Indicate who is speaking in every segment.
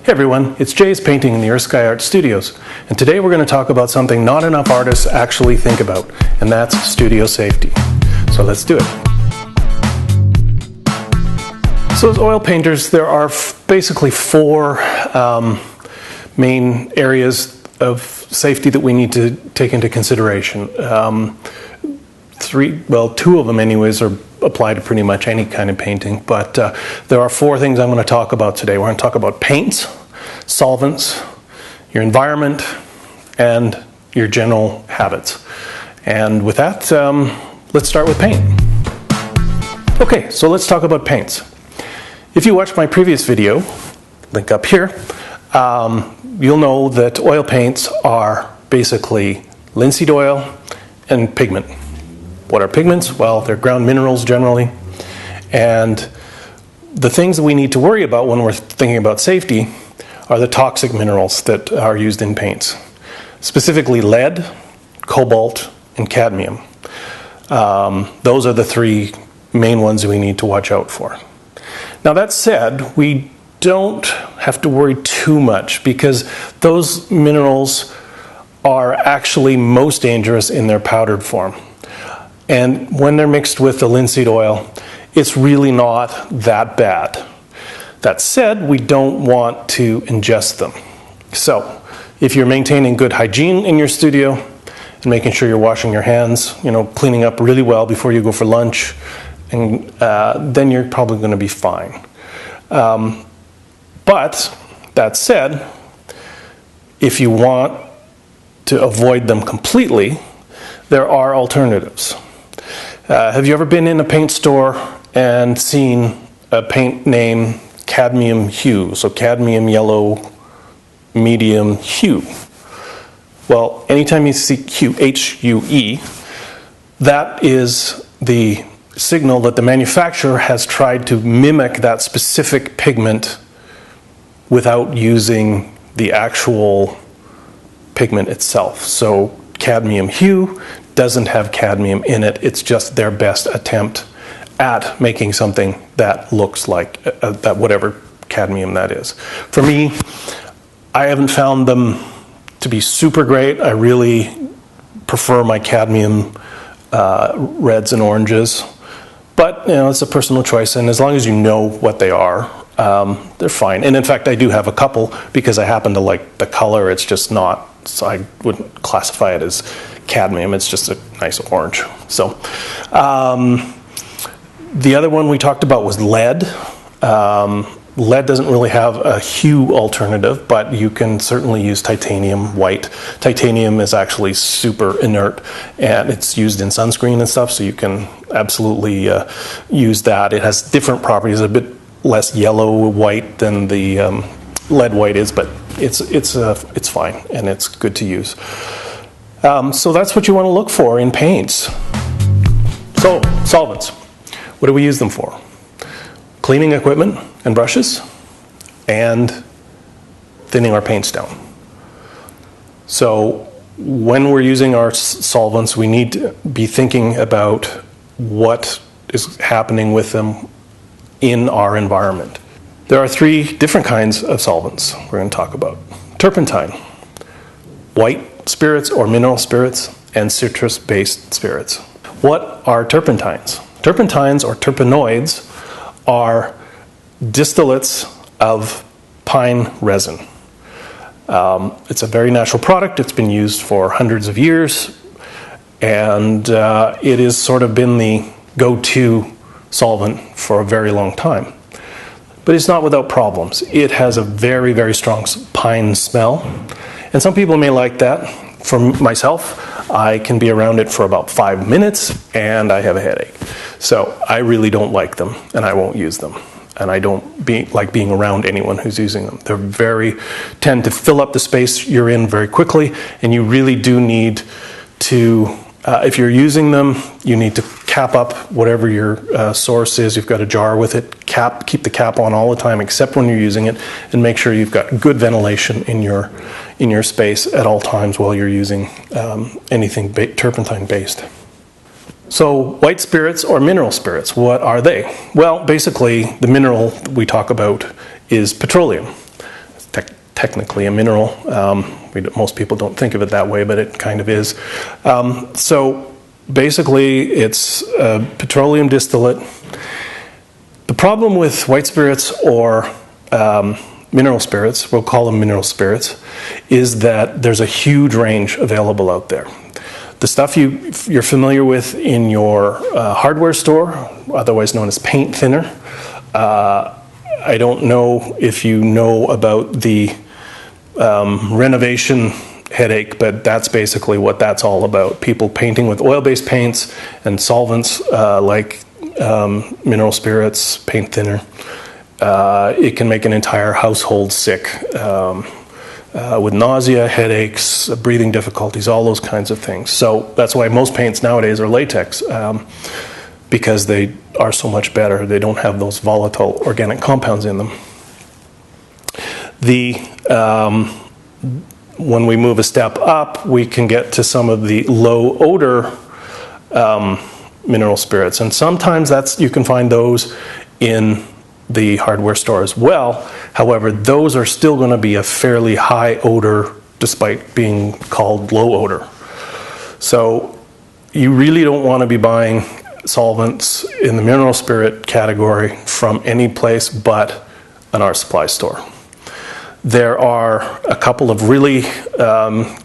Speaker 1: Hey everyone, it's Jay's Painting in the Earth Sky Art Studios, and today we're going to talk about something not enough artists actually think about, and that's studio safety. So let's do it. So as oil painters, there are basically four main areas of safety that we need to take into consideration. Two of them anyways apply to pretty much any kind of painting, but there are four things I'm going to talk about today. We're going to talk about paints, solvents, your environment, and your general habits. And with that, let's start with paint. Okay, so let's talk about paints. If you watched my previous video, link up here, you'll know that oil paints are basically linseed oil and pigment. What are pigments? Well, they're ground minerals generally. And the things that we need to worry about when we're thinking about safety are the toxic minerals that are used in paints. Specifically lead, cobalt, and cadmium. Those are the three main ones that we need to watch out for. Now that said, we don't have to worry too much because those minerals are actually most dangerous in their powdered form. And when they're mixed with the linseed oil, it's really not that bad. That said, we don't want to ingest them. So, if you're maintaining good hygiene in your studio and making sure you're washing your hands, cleaning up really well before you go for lunch, and then you're probably going to be fine. But that said, if you want to avoid them completely, there are alternatives. Have you ever been in a paint store and seen a paint name cadmium hue? So cadmium yellow, medium hue. Well, anytime you see hue, H-U-E, that is the signal that the manufacturer has tried to mimic that specific pigment without using the actual pigment itself. So cadmium hue doesn't have cadmium in it. It's just their best attempt at making something that looks like that whatever cadmium that is. For me, I haven't found them to be super great. I really prefer my cadmium reds and oranges. But it's a personal choice, and as long as you know what they are, they're fine. And in fact, I do have a couple because I happen to like the color. It's just not, so I wouldn't classify it as cadmium. It's just a nice orange. So the other one we talked about was lead. Lead doesn't really have a hue alternative, but you can certainly use titanium white. Titanium is actually super inert, and it's used in sunscreen and stuff, so you can absolutely use that. It has different properties, a bit less yellow white than the lead white is, but it's fine, and it's good to use. So that's what you want to look for in paints. So, solvents. What do we use them for? Cleaning equipment and brushes, and thinning our paints down. So when we're using our solvents, we need to be thinking about what is happening with them in our environment. There are three different kinds of solvents we're going to talk about. Turpentine, white spirits or mineral spirits, and citrus-based spirits. What are turpentines? Turpentines or terpenoids are distillates of pine resin. It's a very natural product. It's been used for hundreds of years, and it has sort of been the go-to solvent for a very long time. But it's not without problems. It has a very, very strong pine smell, and some people may like that. For myself, I can be around it for about 5 minutes, and I have a headache. So I really don't like them, and I won't use them. And I don't like being around anyone who's using them. They tend to fill up the space you're in very quickly, and you really do need to, if you're using them, you need to cap up whatever your source is. You've got a jar with it. Keep the cap on all the time, except when you're using it, and make sure you've got good ventilation in your space at all times while you're using anything turpentine based. So white spirits or mineral spirits, what are they? Well, basically the mineral we talk about is petroleum. technically a mineral. Most people don't think of it that way, but it kind of is. So basically, it's petroleum distillate. The problem with white spirits or mineral spirits, we'll call them mineral spirits, is that there's a huge range available out there. The stuff you're familiar with in your hardware store, otherwise known as paint thinner. I don't know if you know about the renovation headache, but that's basically what that's all about. People painting with oil-based paints and solvents like mineral spirits, paint thinner. It can make an entire household sick with nausea, headaches, breathing difficulties, all those kinds of things. So that's why most paints nowadays are latex, because they are so much better. They don't have those volatile organic compounds in them. When we move a step up, we can get to some of the low odor mineral spirits, and sometimes you can find those in the hardware store as well. However, those are still going to be a fairly high odor despite being called low odor. So you really don't want to be buying solvents in the mineral spirit category from any place but an art supply store. There are a couple of really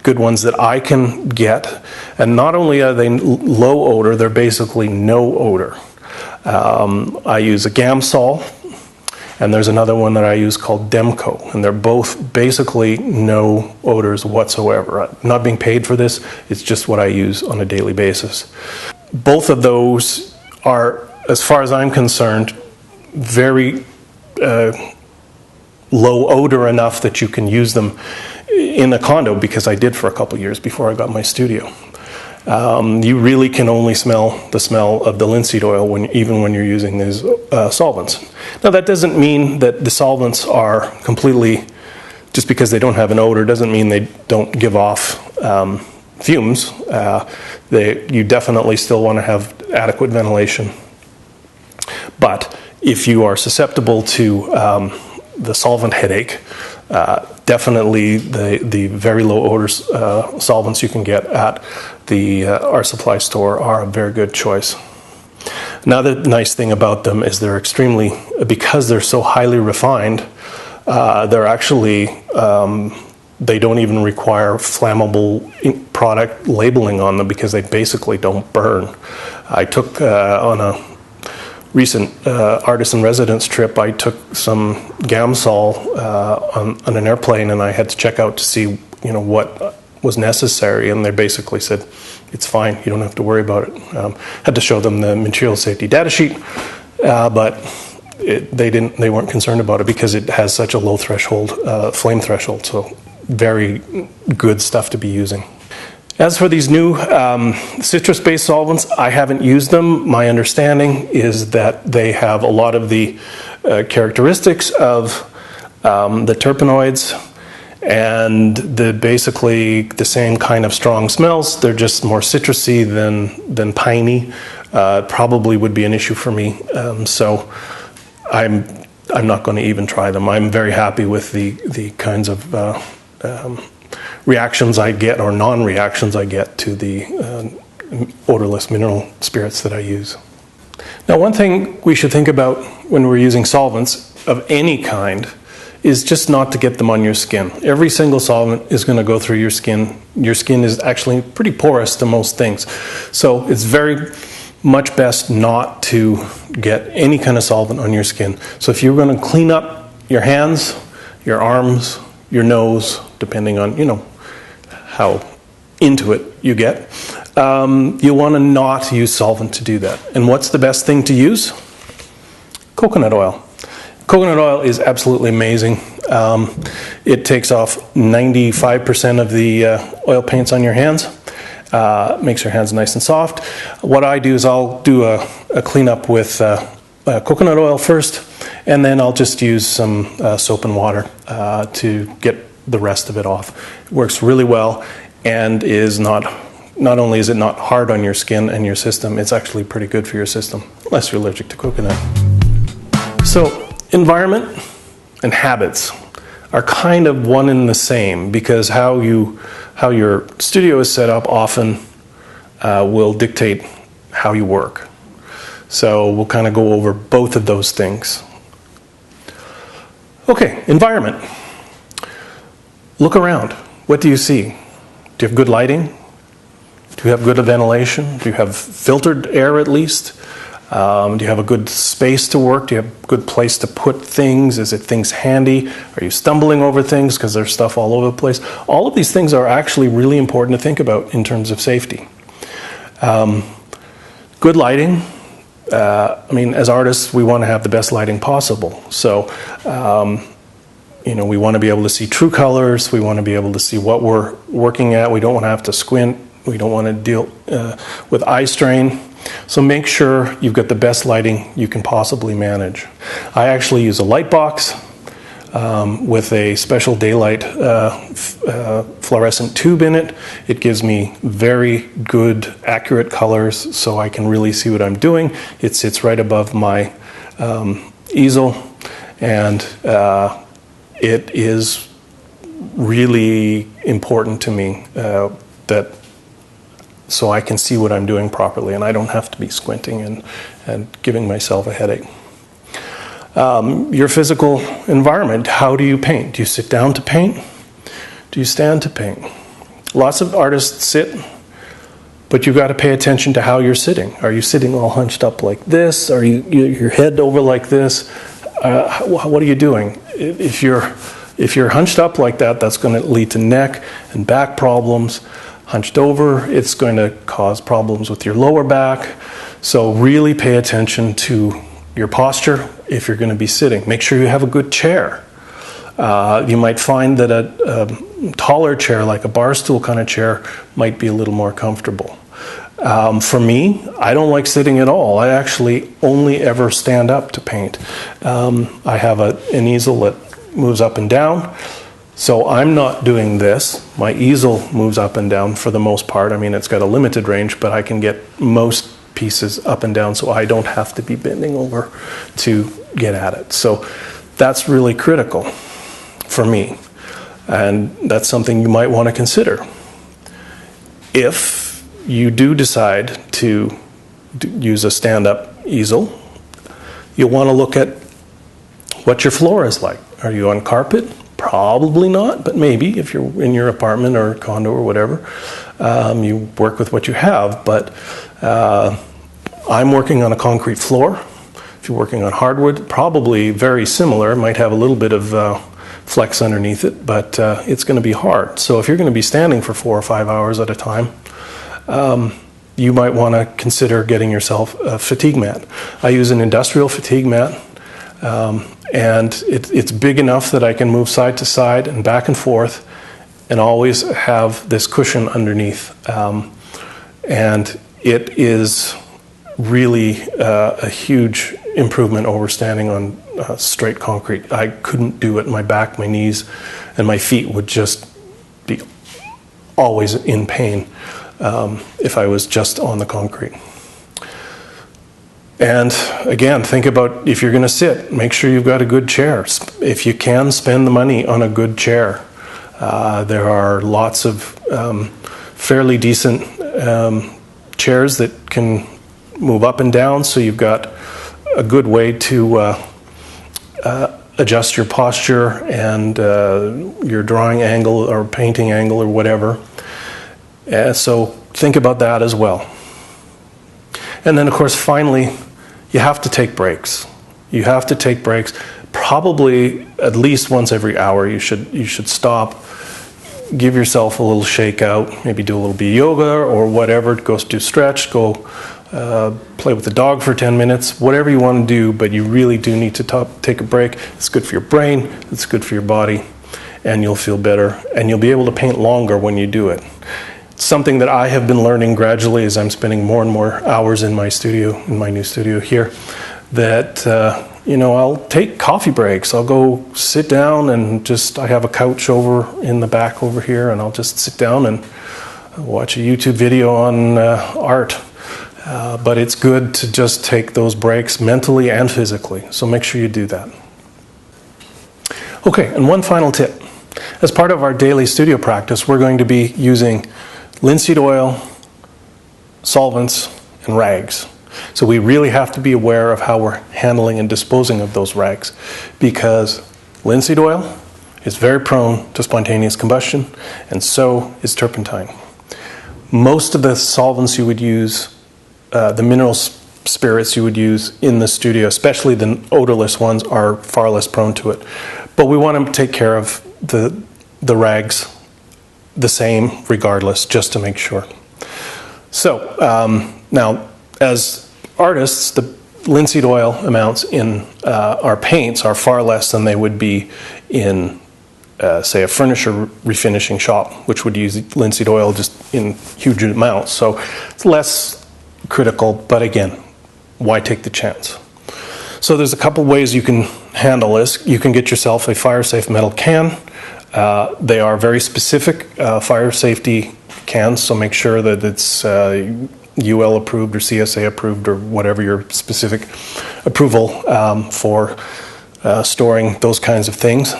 Speaker 1: good ones that I can get, and not only are they low odor, they're basically no odor. I use a Gamsol, and there's another one that I use called Demco, and they're both basically no odors whatsoever. I'm not being paid for this, it's just what I use on a daily basis. Both of those are, as far as I'm concerned, very low odor enough that you can use them in a condo, because I did for a couple years before I got my studio. You really can only smell the smell of the linseed oil even when you're using these solvents. Now that doesn't mean that the solvents are completely, just because they don't have an odor doesn't mean they don't give off fumes. You definitely still want to have adequate ventilation. But if you are susceptible to the solvent headache, definitely the very low odor solvents you can get at the art supply store are a very good choice. Another nice thing about them is they're extremely, because they're so highly refined, they're actually, they don't even require flammable product labeling on them, because they basically don't burn. I took on a recent artist-in-residence trip, I took some Gamsol on an airplane, and I had to check out to see, what was necessary, and they basically said, it's fine, you don't have to worry about it. Had to show them the material safety data sheet, but they weren't concerned about it because it has such a low threshold, flame threshold, so very good stuff to be using. As for these new citrus-based solvents, I haven't used them. My understanding is that they have a lot of the characteristics of the terpenoids, and basically the same kind of strong smells. They're just more citrusy than piney. Probably would be an issue for me. So I'm not going to even try them. I'm very happy with the kinds of reactions I get, or non-reactions I get, to the odorless mineral spirits that I use. Now, one thing we should think about when we're using solvents of any kind is just not to get them on your skin. Every single solvent is going to go through your skin. Your skin is actually pretty porous to most things. So it's very much best not to get any kind of solvent on your skin. So if you're going to clean up your hands, your arms, your nose, depending on, how into it you get, you'll want to not use solvent to do that. And what's the best thing to use? Coconut oil. Coconut oil is absolutely amazing. It takes off 95% of the oil paints on your hands. Makes your hands nice and soft. What I do is I'll do a cleanup with coconut oil first, and then I'll just use some soap and water to get the rest of it off. It works really well, and is not only is it not hard on your skin and your system, it's actually pretty good for your system, unless you're allergic to coconut. So, environment and habits. are kind of one and the same, because how your studio is set up often will dictate how you work. So we'll kind of go over both of those things. Okay, environment. Look around. What do you see? Do you have good lighting? Do you have good ventilation? Do you have filtered air at least? Do you have a good space to work? Do you have a good place to put things? Is it things handy? Are you stumbling over things because there's stuff all over the place? All of these things are actually really important to think about in terms of safety. Good lighting. I mean, as artists, we want to have the best lighting possible. So, we want to be able to see true colors. We want to be able to see what we're working at. We don't want to have to squint. We don't want to deal with eye strain. So make sure you've got the best lighting you can possibly manage. I actually use a light box with a special daylight fluorescent tube in it. It gives me very good, accurate colors, so I can really see what I'm doing. It sits right above my easel, and it is really important to me so I can see what I'm doing properly, and I don't have to be squinting and giving myself a headache. Your physical environment. How do you paint? Do you sit down to paint? Do you stand to paint? Lots of artists sit, but you've got to pay attention to how you're sitting. Are you sitting all hunched up like this? Are your head over like this? What are you doing? If you're hunched up like that, that's going to lead to neck and back problems. Hunched over, it's going to cause problems with your lower back. So really pay attention to your posture if you're going to be sitting. Make sure you have a good chair. You might find that a taller chair, like a bar stool kind of chair, might be a little more comfortable. For me, I don't like sitting at all. I actually only ever stand up to paint. I have an easel that moves up and down. So I'm not doing this. My easel moves up and down for the most part. I mean, it's got a limited range, but I can get most pieces up and down, so I don't have to be bending over to get at it. So that's really critical for me, and that's something you might want to consider. If you do decide to use a stand-up easel, you'll want to look at what your floor is like. Are you on carpet? Probably not, but maybe if you're in your apartment or condo or whatever, you work with what you have. But I'm working on a concrete floor. If you're working on hardwood, probably very similar. It might have a little bit of flex underneath it, but it's going to be hard. So if you're going to be standing for 4 or 5 hours at a time, you might want to consider getting yourself a fatigue mat. I use an industrial fatigue mat. And it's big enough that I can move side to side and back and forth and always have this cushion underneath. And it is really a huge improvement over standing on straight concrete. I couldn't do it. My back, my knees, and my feet would just be always in pain if I was just on the concrete. And again, think about if you're going to sit, make sure you've got a good chair. If you can, spend the money on a good chair. There are lots of fairly decent chairs that can move up and down, so you've got a good way to adjust your posture and your drawing angle or painting angle or whatever. So think about that as well. And then, of course, finally, you have to take breaks. You have to take breaks. Probably at least once every hour you should stop, give yourself a little shake out, maybe do a little bit of yoga or whatever, go do stretch, go play with the dog for 10 minutes, whatever you want to do, but you really do need to take a break. It's good for your brain, it's good for your body, and you'll feel better, and you'll be able to paint longer when you do it. Something that I have been learning gradually as I'm spending more and more hours in my studio, in my new studio here, that I'll take coffee breaks. I'll go sit down and I have a couch over in the back over here, and I'll just sit down and watch a YouTube video on art. But it's good to just take those breaks mentally and physically, so make sure you do that. Okay, and one final tip. As part of our daily studio practice, we're going to be using linseed oil, solvents, and rags. So we really have to be aware of how we're handling and disposing of those rags, because linseed oil is very prone to spontaneous combustion, and so is turpentine. Most of the solvents you would use, the mineral spirits you would use in the studio, especially the odorless ones, are far less prone to it. But we want to take care of the rags the same regardless, just to make sure. So now, as artists, the linseed oil amounts in our paints are far less than they would be in, say, a furniture refinishing shop, which would use linseed oil just in huge amounts. So it's less critical, but again, why take the chance? So there's a couple ways you can handle this. You can get yourself a fire-safe metal can. They are very specific fire safety cans, so make sure that it's UL approved or CSA approved or whatever your specific approval for storing those kinds of things.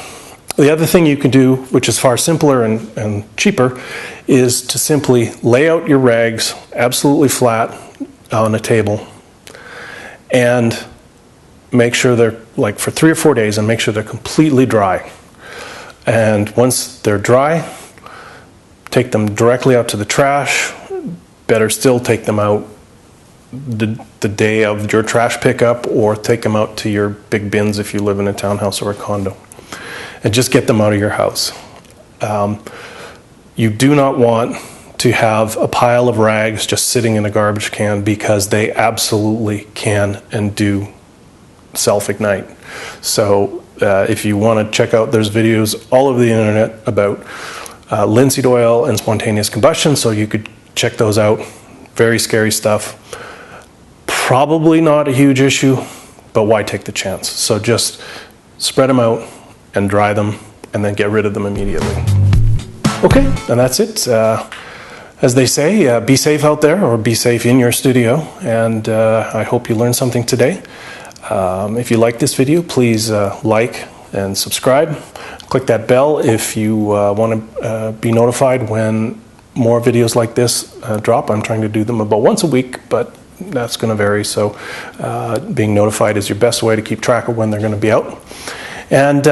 Speaker 1: The other thing you can do, which is far simpler and cheaper, is to simply lay out your rags absolutely flat on a table and make sure they're, like, for 3 or 4 days, and make sure they're completely dry. And once they're dry, take them directly out to the trash. Better still, take them out the day of your trash pickup, or take them out to your big bins if you live in a townhouse or a condo. And just get them out of your house. You do not want to have a pile of rags just sitting in a garbage can, because they absolutely can and do self-ignite. So if you want to check out, there's videos all over the internet about linseed oil and spontaneous combustion, so you could check those out. Very scary stuff. Probably not a huge issue, but why take the chance? So just spread them out and dry them, and then get rid of them immediately. Okay, and that's it. As they say, be safe out there, or be safe in your studio, and I hope you learned something today. If you like this video, please like and subscribe. Click that bell if you want to be notified when more videos like this drop. I'm trying to do them about once a week, but that's going to vary, so being notified is your best way to keep track of when they're going to be out. And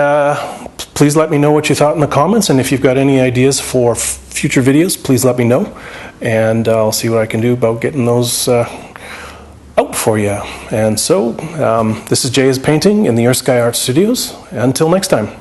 Speaker 1: please let me know what you thought in the comments, and if you've got any ideas for future videos, please let me know, and I'll see what I can do about getting those out for you. And so, this is Jay's Painting in the Earth Sky Art Studios. Until next time.